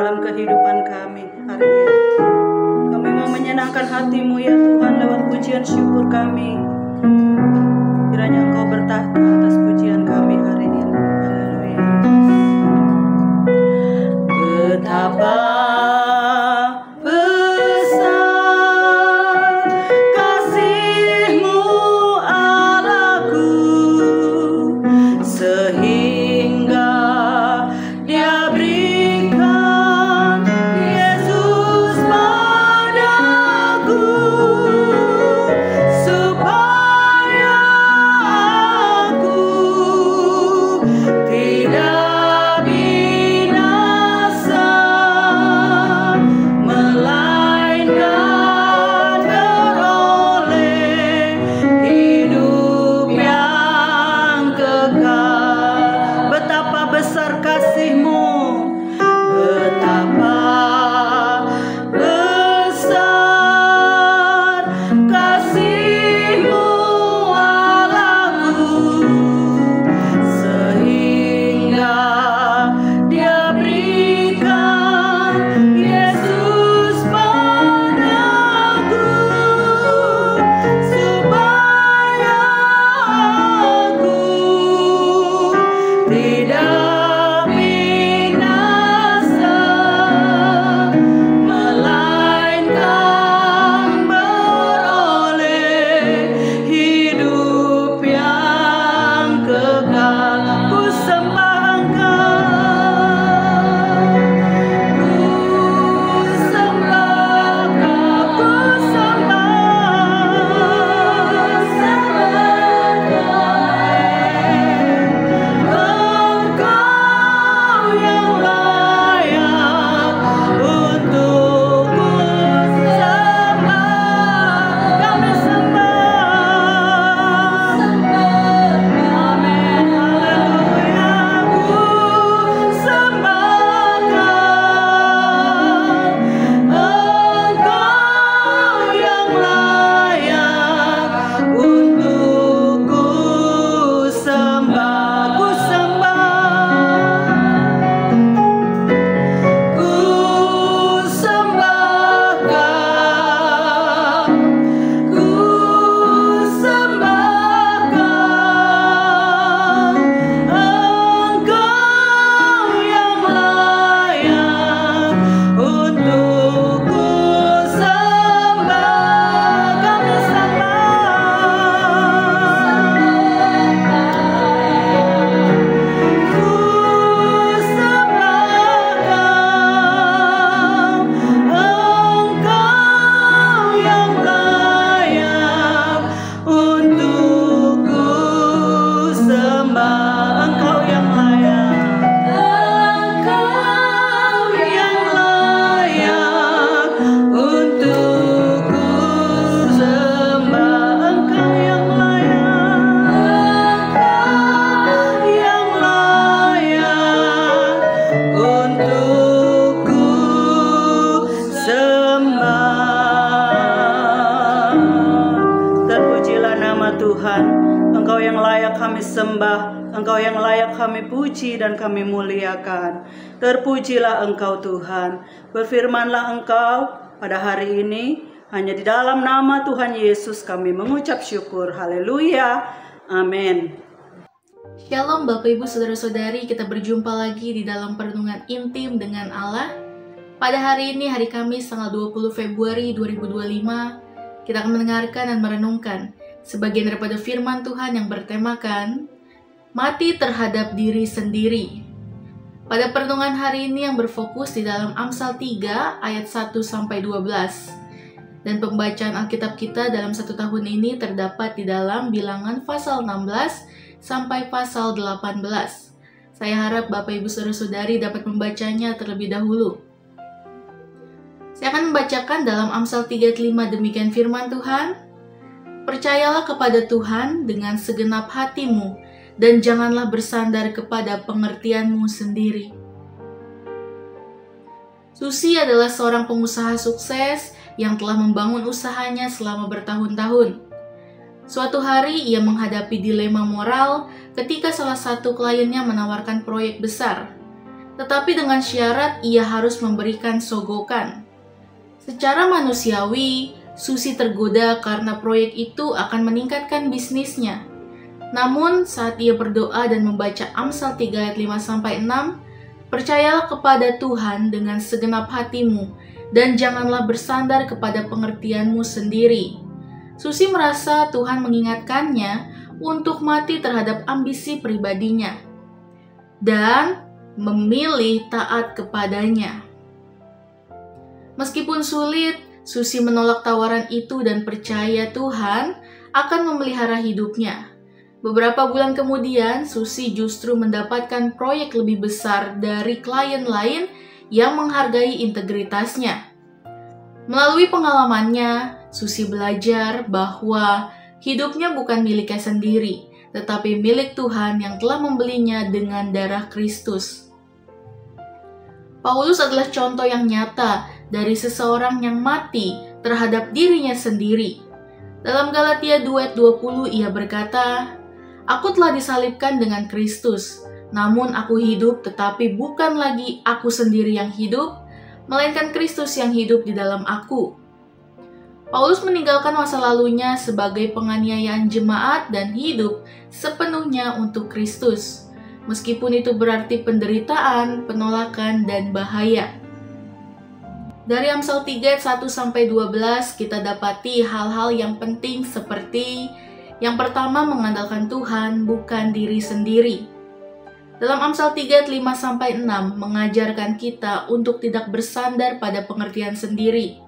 dalam kehidupan kami hari ini. Kami mau menyenangkan hati-Mu ya Tuhan lewat pujian syukur kami. Kiranya Engkau bertahta atas pujian kami hari ini. Haleluya. Betapa Engkau yang layak kami puji dan kami muliakan. Terpujilah Engkau Tuhan. Berfirmanlah Engkau pada hari ini, hanya di dalam nama Tuhan Yesus kami mengucap syukur. Haleluya. Amin. Shalom Bapak Ibu Saudara-saudari, kita berjumpa lagi di dalam perenungan intim dengan Allah. Pada hari ini, hari Kamis tanggal 20 Februari 2025, kita akan mendengarkan dan merenungkan sebagian daripada firman Tuhan yang bertemakan mati terhadap diri sendiri. Pada perenungan hari ini yang berfokus di dalam Amsal 3 ayat 1-12. Dan pembacaan Alkitab kita dalam satu tahun ini terdapat di dalam Bilangan pasal 16 sampai pasal 18. Saya harap Bapak Ibu Saudara-saudari dapat membacanya terlebih dahulu. Saya akan membacakan dalam Amsal 3:5 demikian firman Tuhan. Percayalah kepada Tuhan dengan segenap hatimu, dan janganlah bersandar kepada pengertianmu sendiri. Susi adalah seorang pengusaha sukses yang telah membangun usahanya selama bertahun-tahun. Suatu hari ia menghadapi dilema moral ketika salah satu kliennya menawarkan proyek besar. tetapi dengan syarat ia harus memberikan sogokan. Secara manusiawi, Susi tergoda karena proyek itu akan meningkatkan bisnisnya. Namun, saat ia berdoa dan membaca Amsal 3 ayat 5-6, percayalah kepada Tuhan dengan segenap hatimu dan janganlah bersandar kepada pengertianmu sendiri. Susi merasa Tuhan mengingatkannya untuk mati terhadap ambisi pribadinya dan memilih taat kepadanya. Meskipun sulit, Susi menolak tawaran itu dan percaya Tuhan akan memelihara hidupnya. Beberapa bulan kemudian, Susi justru mendapatkan proyek lebih besar dari klien lain yang menghargai integritasnya. Melalui pengalamannya, Susi belajar bahwa hidupnya bukan miliknya sendiri, tetapi milik Tuhan yang telah membelinya dengan darah Kristus. Paulus adalah contoh yang nyata dari seseorang yang mati terhadap dirinya sendiri. Dalam Galatia 2 ayat 20 ia berkata, "Aku telah disalibkan dengan Kristus, namun aku hidup tetapi bukan lagi aku sendiri yang hidup, melainkan Kristus yang hidup di dalam aku." Paulus meninggalkan masa lalunya sebagai penganiayaan jemaat dan hidup sepenuhnya untuk Kristus, meskipun itu berarti penderitaan, penolakan, dan bahaya. Dari Amsal 3 ayat 1-12 kita dapati hal-hal yang penting seperti yang pertama, mengandalkan Tuhan, bukan diri sendiri. Dalam Amsal 3 ayat 5-6 mengajarkan kita untuk tidak bersandar pada pengertian sendiri,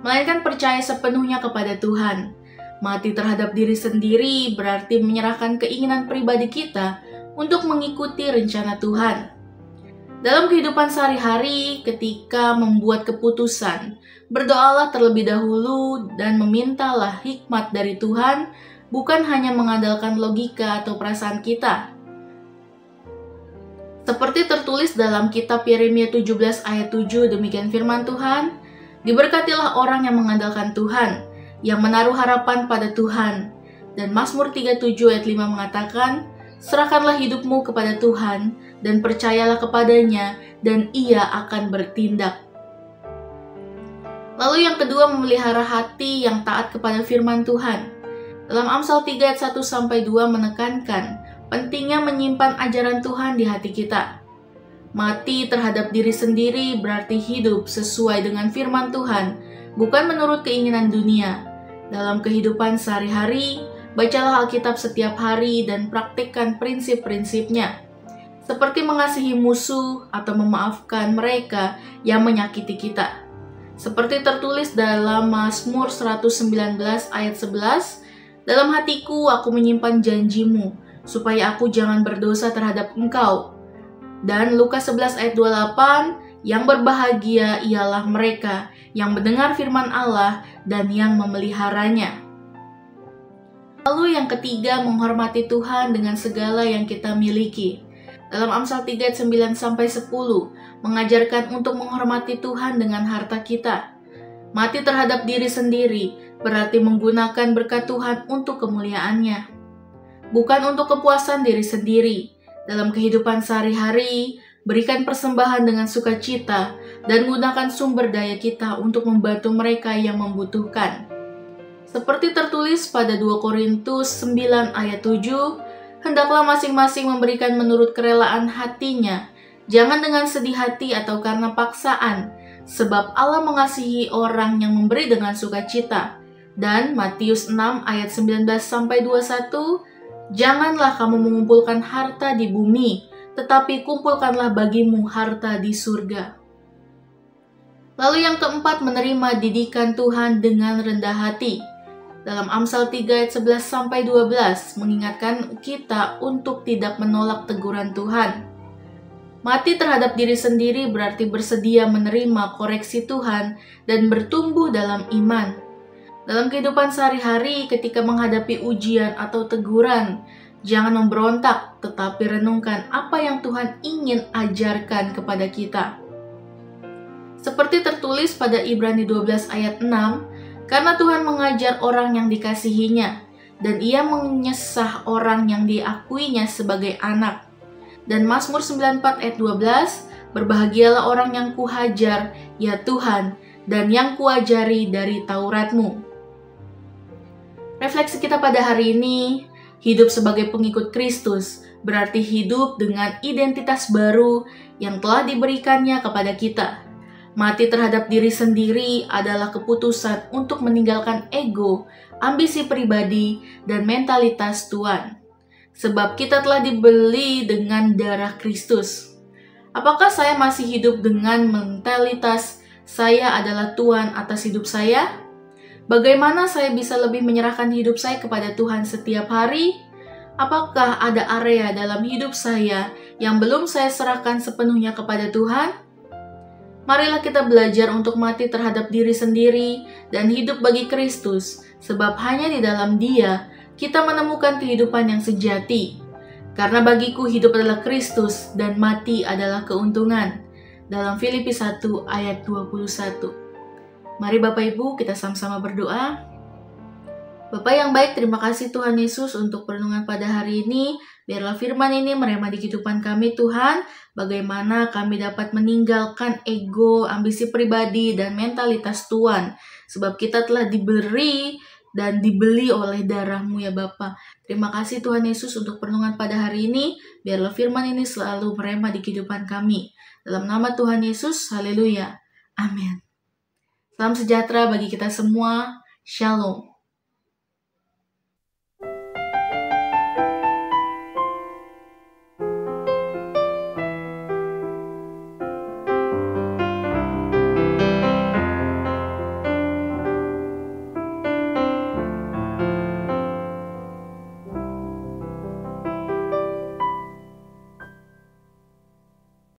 melainkan percaya sepenuhnya kepada Tuhan. Mati terhadap diri sendiri berarti menyerahkan keinginan pribadi kita untuk mengikuti rencana Tuhan. Dalam kehidupan sehari-hari, ketika membuat keputusan, berdoalah terlebih dahulu dan memintalah hikmat dari Tuhan, bukan hanya mengandalkan logika atau perasaan kita. Seperti tertulis dalam kitab Yeremia 17 ayat 7, demikian firman Tuhan, "Diberkatilah orang yang mengandalkan Tuhan, yang menaruh harapan pada Tuhan." Dan Mazmur 37 ayat 5 mengatakan, "Serahkanlah hidupmu kepada Tuhan, dan percayalah kepadanya, dan ia akan bertindak." Lalu yang kedua, memelihara hati yang taat kepada firman Tuhan. Dalam Amsal 3 ayat 1-2 menekankan pentingnya menyimpan ajaran Tuhan di hati kita. Mati terhadap diri sendiri berarti hidup sesuai dengan firman Tuhan, bukan menurut keinginan dunia. Dalam kehidupan sehari-hari, bacalah Alkitab setiap hari dan praktikkan prinsip-prinsipnya, seperti mengasihi musuh atau memaafkan mereka yang menyakiti kita. Seperti tertulis dalam Mazmur 119 ayat 11, "Dalam hatiku aku menyimpan janjimu, supaya aku jangan berdosa terhadap engkau." Dan Lukas 11 ayat 28, "Yang berbahagia ialah mereka yang mendengar firman Allah dan yang memeliharanya." Lalu yang ketiga, menghormati Tuhan dengan segala yang kita miliki. Dalam Amsal 3 ayat 9-10 mengajarkan untuk menghormati Tuhan dengan harta kita. Mati terhadap diri sendiri berarti menggunakan berkat Tuhan untuk kemuliaannya, bukan untuk kepuasan diri sendiri. Dalam kehidupan sehari-hari, berikan persembahan dengan sukacita dan gunakan sumber daya kita untuk membantu mereka yang membutuhkan. Seperti tertulis pada 2 Korintus 9 ayat 7, "Hendaklah masing-masing memberikan menurut kerelaan hatinya, jangan dengan sedih hati atau karena paksaan, sebab Allah mengasihi orang yang memberi dengan sukacita." Dan Matius 6 ayat 19-21, "Janganlah kamu mengumpulkan harta di bumi, tetapi kumpulkanlah bagimu harta di surga." Lalu yang keempat, menerima didikan Tuhan dengan rendah hati. Dalam Amsal 3 ayat 11-12 mengingatkan kita untuk tidak menolak teguran Tuhan. Mati terhadap diri sendiri berarti bersedia menerima koreksi Tuhan dan bertumbuh dalam iman. Dalam kehidupan sehari-hari, ketika menghadapi ujian atau teguran, jangan memberontak, tetapi renungkan apa yang Tuhan ingin ajarkan kepada kita. Seperti tertulis pada Ibrani 12 ayat 6, "Karena Tuhan mengajar orang yang dikasihinya, dan ia menyesah orang yang diakuinya sebagai anak." Dan Mazmur 94 ayat 12, Berbahagialah orang yang kuhajar, ya Tuhan, dan yang kuajari dari Taurat-Mu. Refleksi kita pada hari ini, hidup sebagai pengikut Kristus berarti hidup dengan identitas baru yang telah diberikannya kepada kita. Mati terhadap diri sendiri adalah keputusan untuk meninggalkan ego, ambisi pribadi, dan mentalitas tuan. Sebab kita telah dibeli dengan darah Kristus. Apakah saya masih hidup dengan mentalitas saya adalah Tuhan atas hidup saya? Bagaimana saya bisa lebih menyerahkan hidup saya kepada Tuhan setiap hari? Apakah ada area dalam hidup saya yang belum saya serahkan sepenuhnya kepada Tuhan? Marilah kita belajar untuk mati terhadap diri sendiri dan hidup bagi Kristus, sebab hanya di dalam Dia kita menemukan kehidupan yang sejati. Karena bagiku hidup adalah Kristus dan mati adalah keuntungan. Dalam Filipi 1 ayat 21. Mari Bapak Ibu kita sama-sama berdoa. Bapa yang baik, terima kasih Tuhan Yesus untuk perenungan pada hari ini. Biarlah firman ini merema di kehidupan kami Tuhan, bagaimana kami dapat meninggalkan ego, ambisi pribadi, dan mentalitas Tuhan. Sebab kita telah diberi dan dibeli oleh darah-Mu ya Bapa. Terima kasih Tuhan Yesus untuk perenungan pada hari ini. Biarlah firman ini selalu merema di kehidupan kami. Dalam nama Tuhan Yesus, haleluya. Amin. Salam sejahtera bagi kita semua. Shalom.